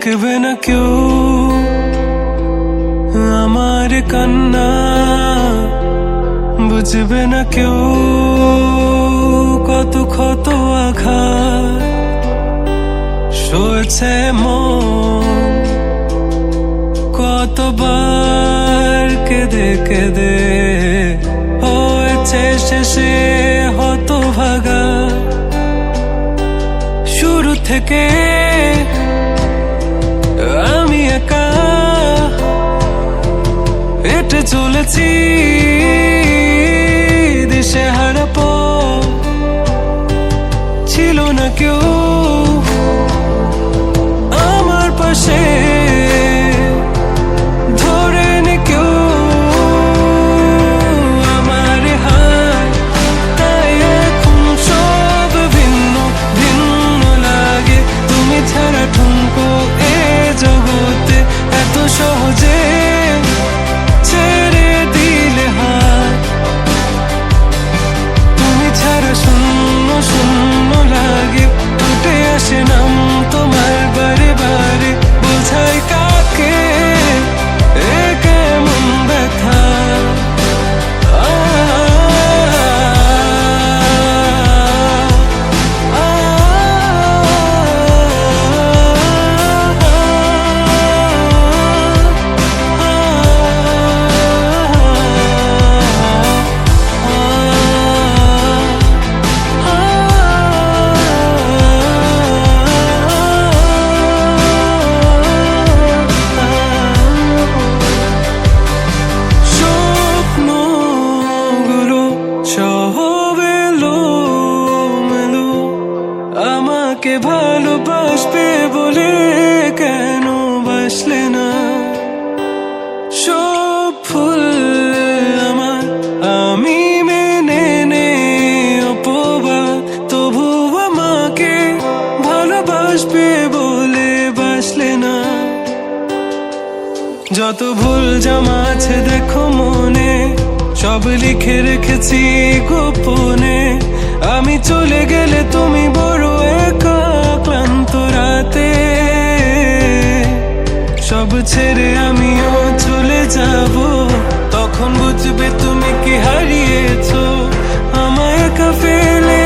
দেখবে না কেউ আমার কান্না, বুঝবে না কেউ কত ক্ষত আঘাত সয়েছে মন, কতবার কেঁদে কেঁদে হয়েছে শেষে হতভাগা। শুরু থেকে আমি একা হেঁটে চলেছি দিশেহারা পথ, ছিল না কেউ আমার পাশে, ধরেনি কেউ আমার হাত, তাই এখন সব ভিন্ন ভিন্ন লাগে। তুমি ছাড়া ঠুনকো এ জগতে এত সহজে ছেড়ে দিলে হাত, তুমি ছাড়া শূন্য শূন্য লাগে। উঠে আসে নাম তোমার বারে বারে, বোঝাই কাকে এ কেমন ব্যথা। আমাকে ভালোবাসবে বলে কেন বাসলে না? সব ফুল আমার আমি মেনে নে অপবাদ, তবু আমাকে ভালোবাসবে বলে বাসলে না। যত ভুল জামা আছে দেখো মনে, সব লিখে রেখেছি গোপনে। আমি চলে গেলে তুমি বড় একা ক্লান্ত রাতে, সব ছেড়ে আমিও চলে যাব, তখন বুঝবে তুমি কি হারিয়েছো আমায় একা ফেলে।